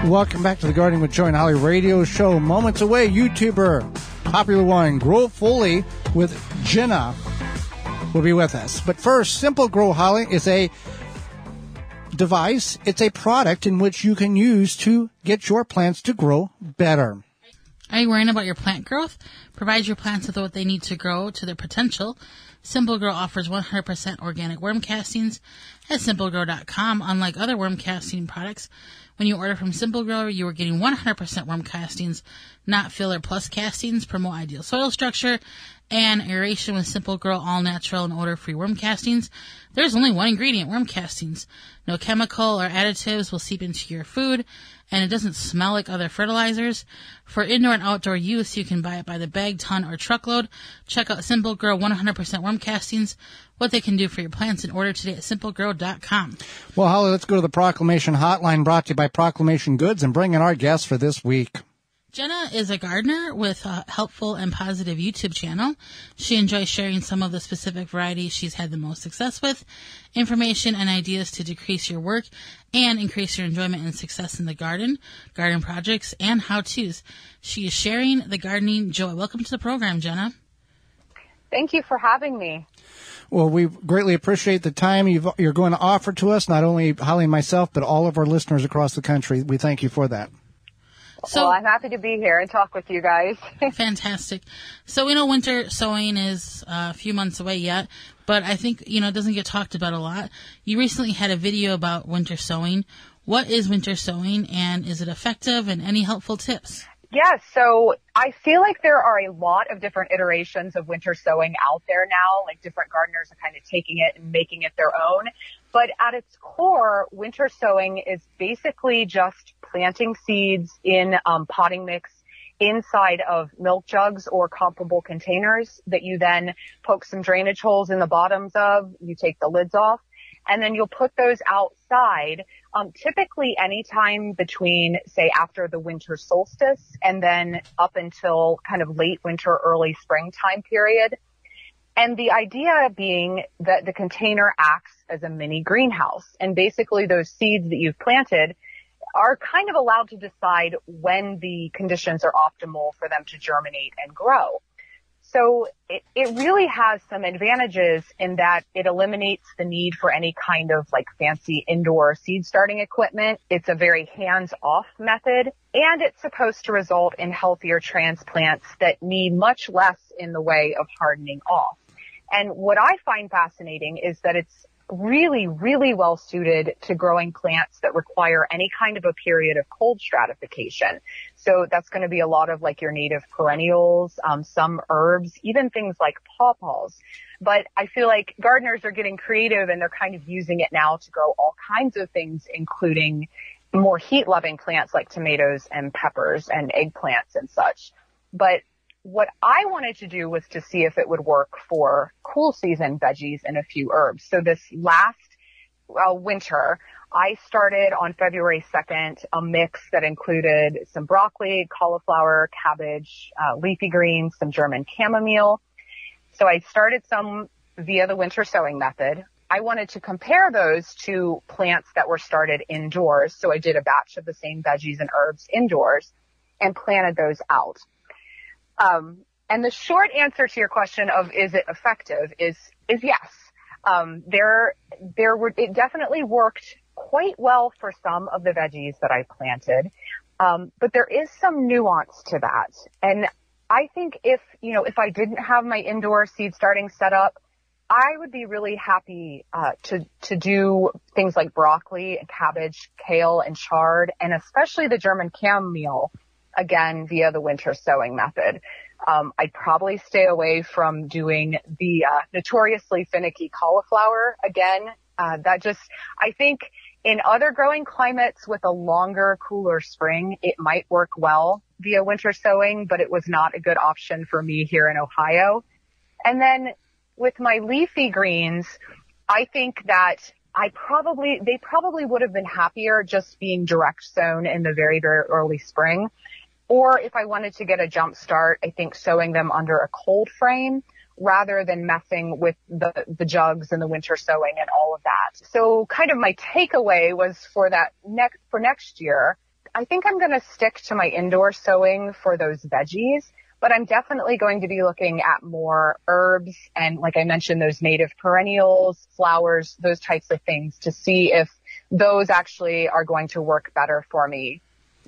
Welcome back to the Gardening with Joy and Holly radio show. Moments away, YouTuber, popular one, Growfully with Jenna will be with us. But first, Simple Grow, Holly, is a device. It's a product in which you can use to get your plants to grow better. Are you worrying about your plant growth? Provide your plants with what they need to grow to their potential. Simple Grow offers 100% organic worm castings at simplegrow.com. Unlike other worm casting products, when you order from Simple Grow, you are getting 100% worm castings, not filler plus castings. Promote ideal soil structure and aeration with Simple Grow all natural and odor-free worm castings. There's only one ingredient, worm castings. No chemical or additives will seep into your food, and it doesn't smell like other fertilizers. For indoor and outdoor use, you can buy it by the bag, ton, or truckload. Check out Simple Grow 100% worm castings, what they can do for your plants, and order today at simplegrow.com. Well, Holly, let's go to the Proclamation Hotline, brought to you by Proclamation Goods, and bring in our guest for this week. Jenna is a gardener with a helpful and positive YouTube channel. She enjoys sharing some of the specific varieties she's had the most success with, information and ideas to decrease your work and increase your enjoyment and success in the garden projects, and how-tos. She is sharing the gardening joy. Welcome to the program, Jenna. Thank you for having me. Well, we greatly appreciate the time you're going to offer to us, not only Holly and myself, but all of our listeners across the country. We thank you for that. Well, I'm happy to be here and talk with you guys. Fantastic. So we know winter sowing is a few months away yet, but I think, it doesn't get talked about a lot. You recently had a video about winter sowing. What is winter sowing, and is it effective, and any helpful tips? Yeah, so I feel like there are a lot of different iterations of winter sowing out there now. Like, different gardeners are kind of taking it and making it their own. But at its core, winter sowing is basically just planting seeds in potting mix inside of milk jugs or comparable containers that you then poke some drainage holes in the bottoms of. You take the lids off, and then you'll put those outside, typically anytime between, say, after the winter solstice and then up until kind of late winter, early springtime period. And the idea being that the container acts as a mini greenhouse. And basically those seeds that you've planted are kind of allowed to decide when the conditions are optimal for them to germinate and grow. So it really has some advantages in that it eliminates the need for any kind of like fancy indoor seed starting equipment. It's a very hands-off method, and it's supposed to result in healthier transplants that need much less in the way of hardening off. And what I find fascinating is that it's really, really well suited to growing plants that require any kind of a period of cold stratification. So that's going to be a lot of like your native perennials, some herbs, even things like pawpaws. But I feel like gardeners are getting creative, and they're kind of using it now to grow all kinds of things, including more heat-loving plants like tomatoes and peppers and eggplants and such. But what I wanted to do was to see if it would work for cool season veggies and a few herbs. So this last winter, I started on February 2nd a mix that included some broccoli, cauliflower, cabbage, leafy greens, some German chamomile. So I started some via the winter sowing method. I wanted to compare those to plants that were started indoors. So I did a batch of the same veggies and herbs indoors and planted those out. And the short answer to your question of is it effective is yes. It definitely worked quite well for some of the veggies that I planted. But there is some nuance to that. And I think if I didn't have my indoor seed starting set up, I would be really happy, to do things like broccoli and cabbage, kale and chard, and especially the German chamomile, again, via the winter sowing method. I'd probably stay away from doing the notoriously finicky cauliflower again. I think in other growing climates with a longer, cooler spring, it might work well via winter sowing, but it was not a good option for me here in Ohio. And then with my leafy greens, I think that they probably would have been happier just being direct sown in the very, very early spring. Or if I wanted to get a jump start, I think sowing them under a cold frame rather than messing with the jugs and the winter sowing and all of that. So kind of my takeaway was for next year, I think I'm going to stick to my indoor sowing for those veggies, but I'm definitely going to be looking at more herbs and, like I mentioned, those native perennials, flowers, those types of things to see if those actually are going to work better for me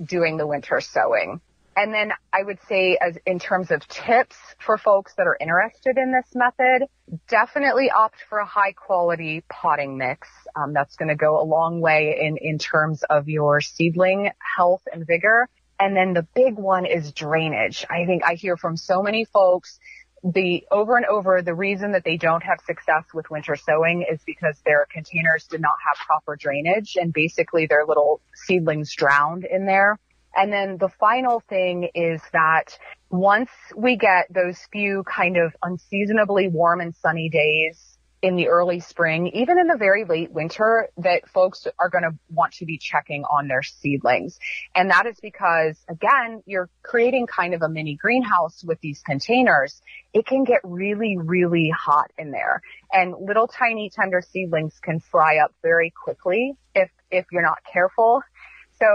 doing the winter sowing. And then I would say, as in terms of tips for folks that are interested in this method, definitely opt for a high quality potting mix. That's going to go a long way in terms of your seedling health and vigor. And then the big one is drainage. I think I hear from so many folks over and over, the reason that they don't have success with winter sowing is because their containers did not have proper drainage, and basically their little seedlings drowned in there. And then the final thing is that once we get those few kind of unseasonably warm and sunny days in the early spring, even in the very late winter, that folks are going to want to be checking on their seedlings. And that is because, again, you're creating kind of a mini greenhouse with these containers. It can get really, really hot in there. And little tiny tender seedlings can fry up very quickly if you're not careful. So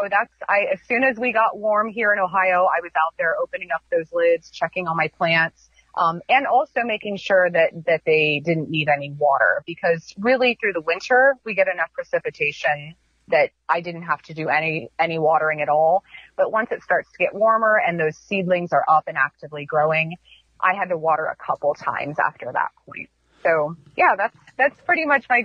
as soon as we got warm here in Ohio, I was out there opening up those lids, checking on my plants. And also making sure that they didn't need any water, because really through the winter, we get enough precipitation that I didn't have to do any watering at all. But once it starts to get warmer and those seedlings are up and actively growing, I had to water a couple times after that point. So yeah, that's pretty much my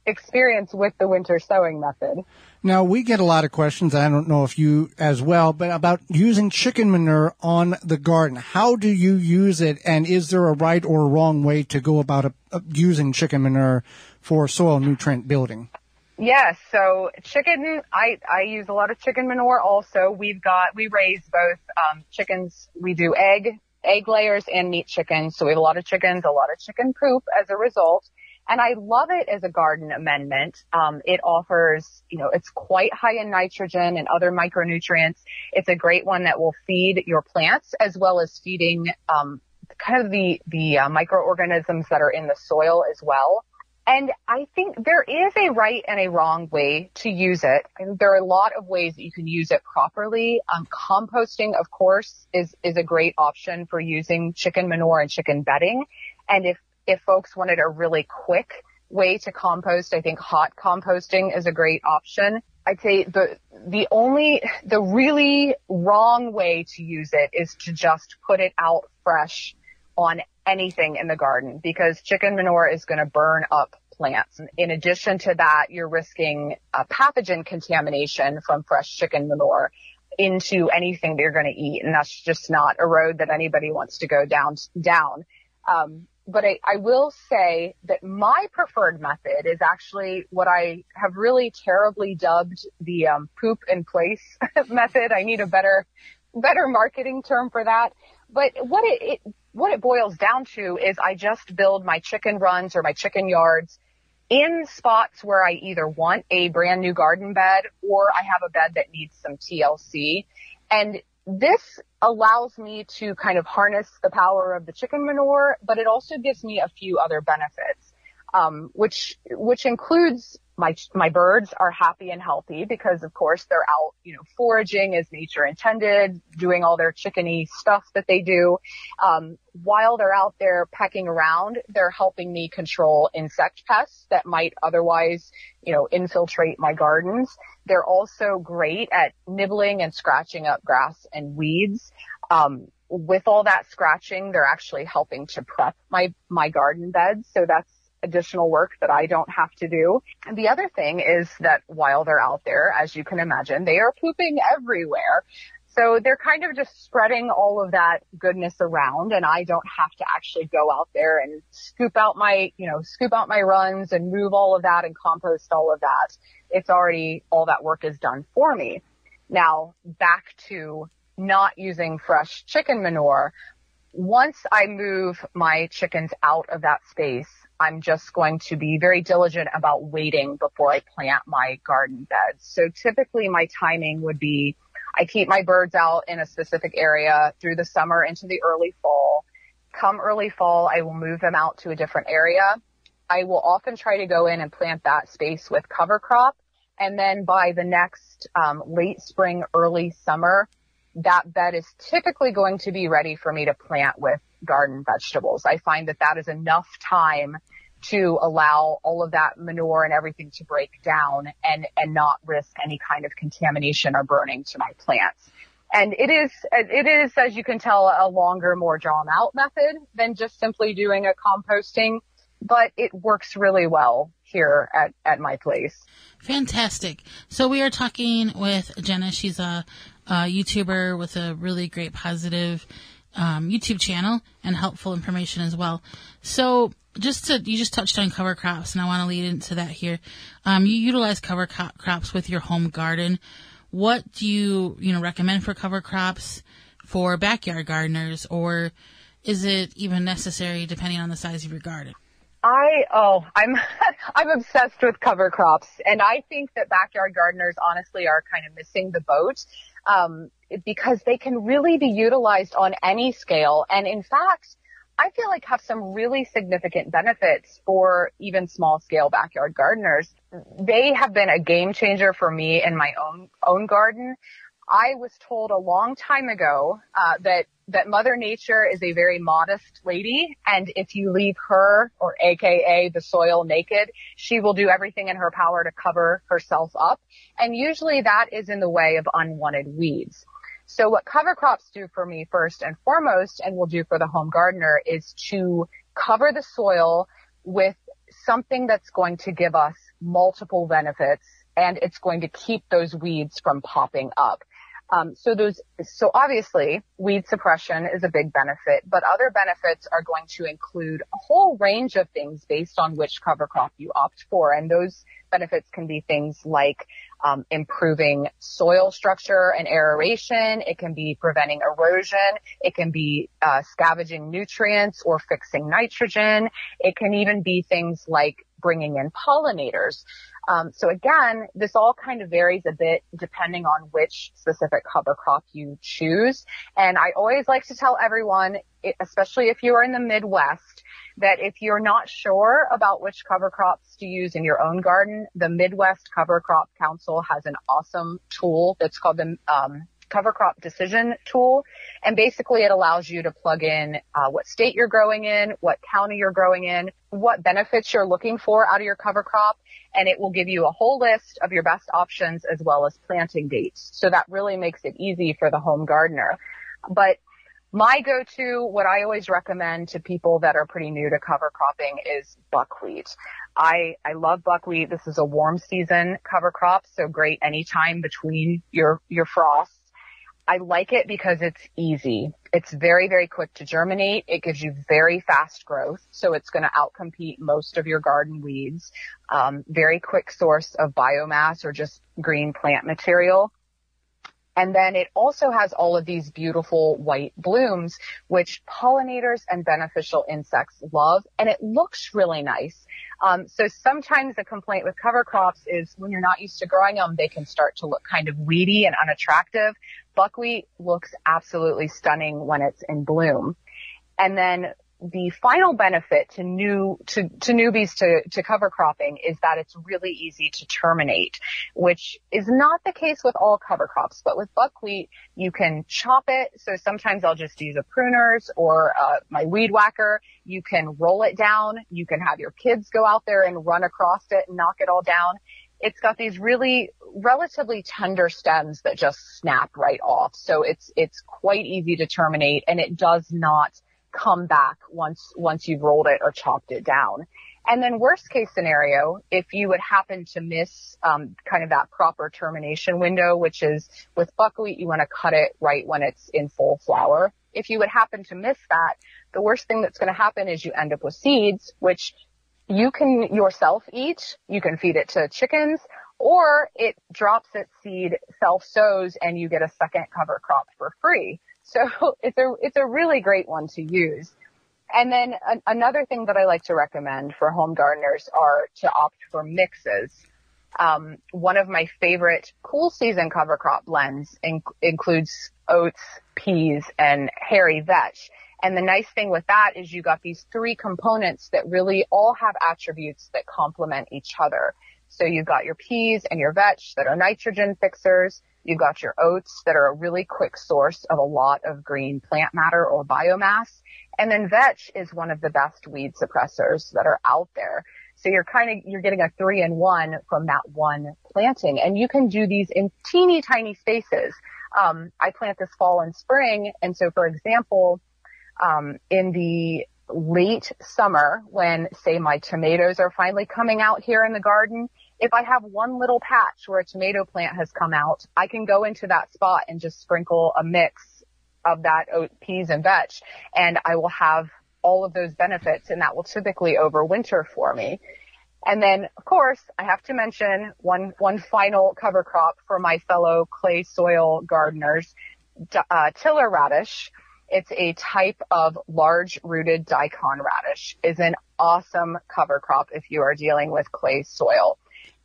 experience with the winter sowing method. Now, we get a lot of questions, I don't know if you as well, but about using chicken manure on the garden. How do you use it, and is there a right or a wrong way to go about using chicken manure for soil nutrient building? Yes, so chicken, I use a lot of chicken manure also. We raise both chickens. We do egg layers and meat chickens. So we have a lot of chickens, a lot of chicken poop as a result. And I love it as a garden amendment. It offers, it's quite high in nitrogen and other micronutrients. It's a great one that will feed your plants as well as feeding kind of the microorganisms that are in the soil as well. And I think there is a right and a wrong way to use it. And there are a lot of ways that you can use it properly. Composting, of course, is a great option for using chicken manure and chicken bedding. And if folks wanted a really quick way to compost, I think hot composting is a great option. I'd say the really wrong way to use it is to just put it out fresh on anything in the garden, because chicken manure is going to burn up plants. In addition to that, you're risking pathogen contamination from fresh chicken manure into anything that you're going to eat. And that's just not a road that anybody wants to go down. But I will say that my preferred method is actually what I have really terribly dubbed the poop in place method. I need a better marketing term for that. But what it boils down to is I just build my chicken runs or my chicken yards in spots where I either want a brand new garden bed or I have a bed that needs some TLC. And this allows me to kind of harness the power of the chicken manure, but it also gives me a few other benefits, which includes my birds are happy and healthy because, of course, they're out, foraging as nature intended, doing all their chickeny stuff that they do. While they're out there pecking around, they're helping me control insect pests that might otherwise, infiltrate my gardens. They're also great at nibbling and scratching up grass and weeds. With all that scratching, they're actually helping to prep my garden beds. So that's additional work that I don't have to do. And the other thing is that while they're out there, as you can imagine, they are pooping everywhere. So they're kind of just spreading all of that goodness around, and I don't have to actually go out there and scoop out my runs and move all of that and compost all of that. It's already, all that work is done for me. Now back to not using fresh chicken manure. Once I move my chickens out of that space, I'm just going to be very diligent about waiting before I plant my garden beds. So typically my timing would be, I keep my birds out in a specific area through the summer into the early fall. Come early fall, I will move them out to a different area. I will often try to go in and plant that space with cover crop. And then by the next late spring, early summer, that bed is typically going to be ready for me to plant with garden vegetables. I find that that is enough time to allow all of that manure and everything to break down and not risk any kind of contamination or burning to my plants. And it is, as you can tell, a longer, more drawn out method than just simply doing a composting, but it works really well here at my place. Fantastic. So we are talking with Jenna. She's a YouTuber with a really great positive YouTube channel and helpful information as well. So you just touched on cover crops, and I want to lead into that here. You utilize cover crops with your home garden. What do you recommend for cover crops for backyard gardeners, or is it even necessary depending on the size of your garden? I'm obsessed with cover crops, and I think that backyard gardeners honestly are kind of missing the boat, because they can really be utilized on any scale. And in fact, I feel like have some really significant benefits for even small scale backyard gardeners. They have been a game changer for me in my own garden. I was told a long time ago, that Mother Nature is a very modest lady, and if you leave her, or AKA the soil, naked, she will do everything in her power to cover herself up. And usually that is in the way of unwanted weeds. So what cover crops do for me first and foremost, and will do for the home gardener, is to cover the soil with something that's going to give us multiple benefits, and it's going to keep those weeds from popping up. So obviously weed suppression is a big benefit, but other benefits are going to include a whole range of things based on which cover crop you opt for. And those benefits can be things like improving soil structure and aeration. It can be preventing erosion. It can be scavenging nutrients or fixing nitrogen. It can even be things like bringing in pollinators. So again, this all kind of varies a bit depending on which specific cover crop you choose. And I always like to tell everyone, especially if you are in the Midwest, that if you're not sure about which cover crops to use in your own garden, the Midwest Cover Crop Council has an awesome tool that's called the Cover Crop Decision Tool. And basically it allows you to plug in what state you're growing in, what county you're growing in, what benefits you're looking for out of your cover crop, and it will give you a whole list of your best options as well as planting dates. So that really makes it easy for the home gardener. But my go-to, what I always recommend to people that are pretty new to cover cropping, is buckwheat. I love buckwheat. This is a warm season cover crop, so great anytime between your frosts. I like it because it's easy. It's very, very quick to germinate. It gives you very fast growth, so it's going to outcompete most of your garden weeds. Very quick source of biomass or just green plant material. And then it also has all of these beautiful white blooms, which pollinators and beneficial insects love, and it looks really nice. So sometimes the complaint with cover crops is when you're not used to growing them, they can start to look kind of weedy and unattractive. Buckwheat looks absolutely stunning when it's in bloom. And then the final benefit to newbies to cover cropping is that it's really easy to terminate, which is not the case with all cover crops. But with buckwheat, you can chop it. So sometimes I'll just use a pruners or my weed whacker. You can roll it down. You can have your kids go out there and run across it and knock it all down. It's got these really relatively tender stems that just snap right off. So it's quite easy to terminate, and it does not come back once you've rolled it or chopped it down. And then worst case scenario, if you would happen to miss kind of that proper termination window, which is with buckwheat, you want to cut it right when it's in full flower. If you would happen to miss that, the worst thing that's going to happen is you end up with seeds, which you can yourself eat. You can feed it to chickens, or it drops its seed, self-sows, and you get a second cover crop for free. So it's a really great one to use. And then another thing that I like to recommend for home gardeners are to opt for mixes. One of my favorite cool season cover crop blends includes oats, peas, and hairy vetch. And the nice thing with that is you got these three components that really all have attributes that complement each other. So you've got your peas and your vetch that are nitrogen fixers. You've got your oats that are a really quick source of a lot of green plant matter or biomass. And then vetch is one of the best weed suppressors that are out there. So you're getting a 3-in-1 from that one planting. And you can do these in teeny tiny spaces. I plant this fall and spring. And so, for example, in the late summer, when, say, my tomatoes are finally coming out here in the garden, if I have one little patch where a tomato plant has come out, I can go into that spot and just sprinkle a mix of that oat, peas, and vetch, and I will have all of those benefits, and that will typically overwinter for me. And then, of course, I have to mention one final cover crop for my fellow clay soil gardeners, tiller radish. It's a type of large-rooted daikon radish. Is an awesome cover crop if you are dealing with clay soil.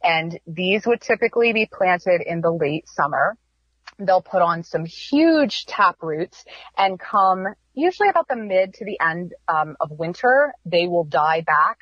And these would typically be planted in the late summer. They'll put on some huge tap roots, and come usually about the mid to the end of winter, they will die back.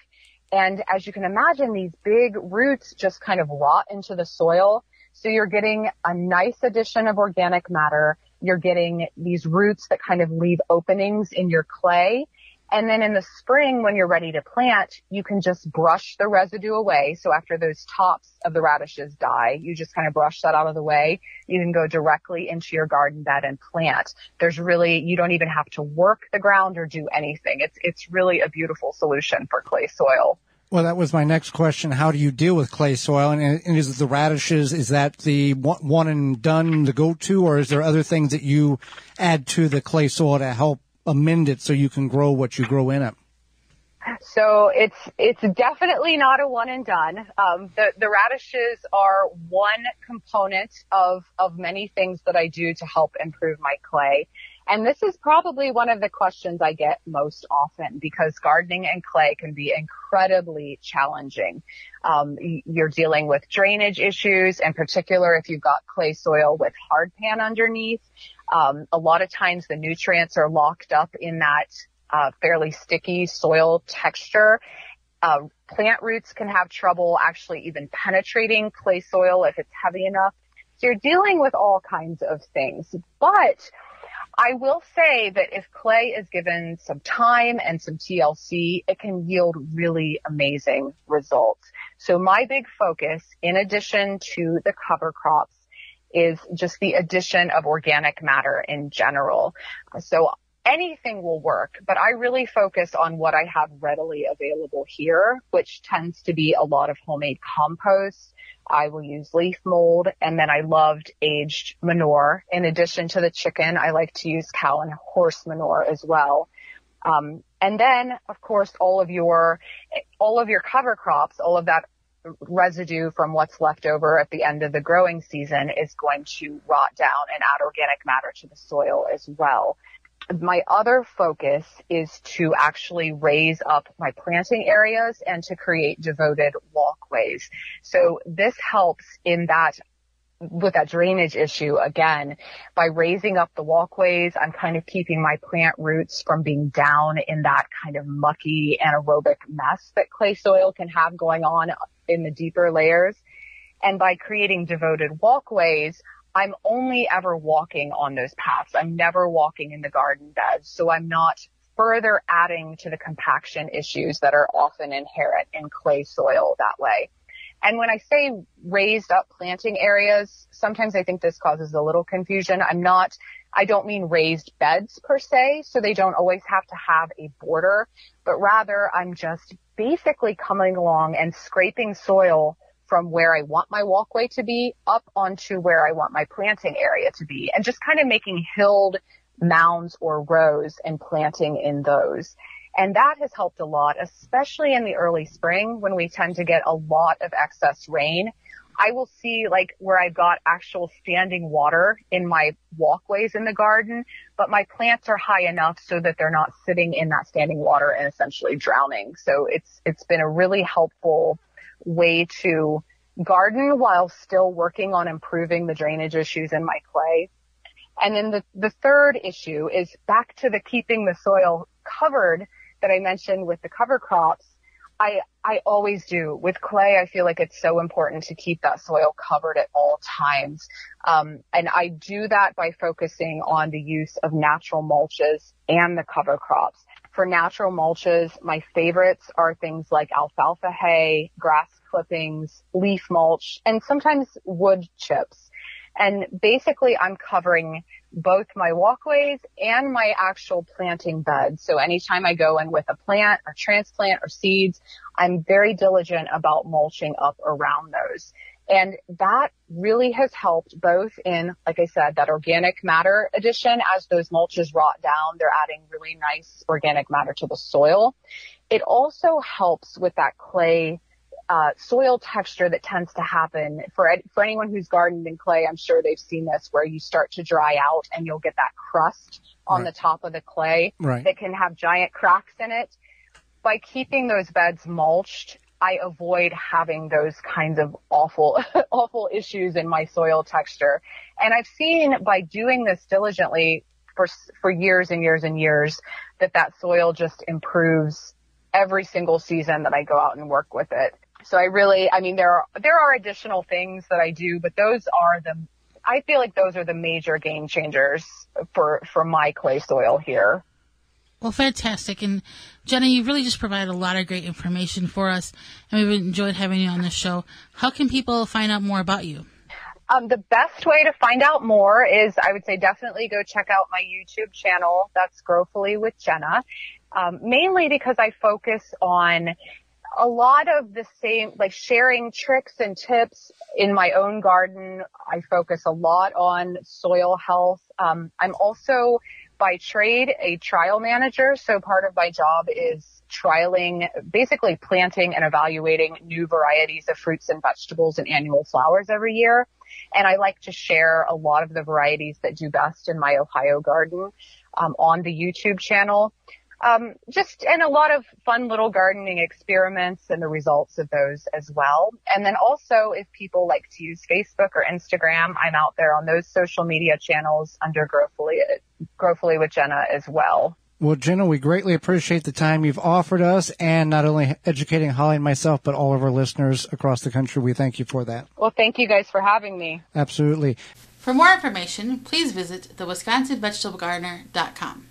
And as you can imagine, these big roots just kind of rot into the soil. So you're getting a nice addition of organic matter. You're getting these roots that kind of leave openings in your clay. And then in the spring, when you're ready to plant, you can just brush the residue away. So after those tops of the radishes die, you just kind of brush that out of the way. You can go directly into your garden bed and plant. You don't even have to work the ground or do anything. It's really a beautiful solution for clay soil. Well, that was my next question. How do you deal with clay soil? And is the radishes, is that the one and done, the go-to, or is there other things that you add to the clay soil to help amend it so you can grow what you grow in it? So it's definitely not a one and done. The radishes are one component of many things that I do to help improve my clay. And this is probably one of the questions I get most often, because gardening and clay can be incredibly challenging. You're dealing with drainage issues, in particular if you've got clay soil with hard pan underneath. A lot of times the nutrients are locked up in that fairly sticky soil texture. Plant roots can have trouble actually even penetrating clay soil if it's heavy enough. So you're dealing with all kinds of things. But I will say that if clay is given some time and some TLC, it can yield really amazing results. So my big focus, in addition to the cover crops, is just the addition of organic matter in general. So anything will work, but I really focus on what I have readily available here, which tends to be a lot of homemade compost. I will use leaf mold, and then I loved aged manure. In addition to the chicken, I like to use cow and horse manure as well. And then, of course, all of your cover crops, all of that residue from what's left over at the end of the growing season is going to rot down and add organic matter to the soil as well. My other focus is to actually raise up my planting areas and to create devoted walkways. So this helps in that, with that drainage issue again, by raising up the walkways, I'm kind of keeping my plant roots from being down in that kind of mucky anaerobic mess that clay soil can have going on in the deeper layers. And by creating devoted walkways, I'm only ever walking on those paths. I'm never walking in the garden beds. So I'm not further adding to the compaction issues that are often inherent in clay soil that way. And when I say raised up planting areas, sometimes I think this causes a little confusion. I don't mean raised beds per se, so they don't always have to have a border, but rather I'm just basically coming along and scraping soil from where I want my walkway to be up onto where I want my planting area to be, and just kind of making hilled mounds or rows and planting in those. And that has helped a lot, especially in the early spring when we tend to get a lot of excess rain. I will see like where I've got actual standing water in my walkways in the garden, but my plants are high enough so that they're not sitting in that standing water and essentially drowning. So it's been a really helpful way to garden while still working on improving the drainage issues in my clay. And then the third issue is back to the keeping the soil covered that I mentioned with the cover crops. I always do. With clay, I feel like it's so important to keep that soil covered at all times. And I do that by focusing on the use of natural mulches and the cover crops. For natural mulches, my favorites are things like alfalfa hay, grass clippings, leaf mulch, and sometimes wood chips. And basically, I'm covering both my walkways and my actual planting beds. So anytime I go in with a plant or transplant or seeds, I'm very diligent about mulching up around those. And that really has helped both in, like I said, that organic matter addition. As those mulches rot down, they're adding really nice organic matter to the soil. It also helps with that clay soil texture that tends to happen for anyone who's gardened in clay. I'm sure they've seen this, where you start to dry out and you'll get that crust on the top of the clay that can have giant cracks in it. By keeping those beds mulched, I avoid having those kinds of awful issues in my soil texture. And I've seen, by doing this diligently for years and years and years, that soil just improves every single season that I go out and work with it. So there are additional things that I do, but I feel like those are the major game changers for my clay soil here. Well, fantastic. And Jenna, you've really just provided a lot of great information for us, and we've enjoyed having you on the show. How can people find out more about you? The best way to find out more is, I would say, definitely go check out my YouTube channel. That's Growfully with Jenna. Mainly because I focus on a lot of the same, like sharing tricks and tips in my own garden. I focus a lot on soil health. I'm also by trade a trial manager. So part of my job is trialing, basically planting and evaluating new varieties of fruits and vegetables and annual flowers every year. And I like to share a lot of the varieties that do best in my Ohio garden on the YouTube channel. And a lot of fun little gardening experiments and the results of those as well. And then also, if people like to use Facebook or Instagram, I'm out there on those social media channels under Growfully with Jenna as well. Well, Jenna, we greatly appreciate the time you've offered us, and not only educating Holly and myself, but all of our listeners across the country. We thank you for that. Well, thank you guys for having me. Absolutely. For more information, please visit thewisconsinvegetablegardener.com.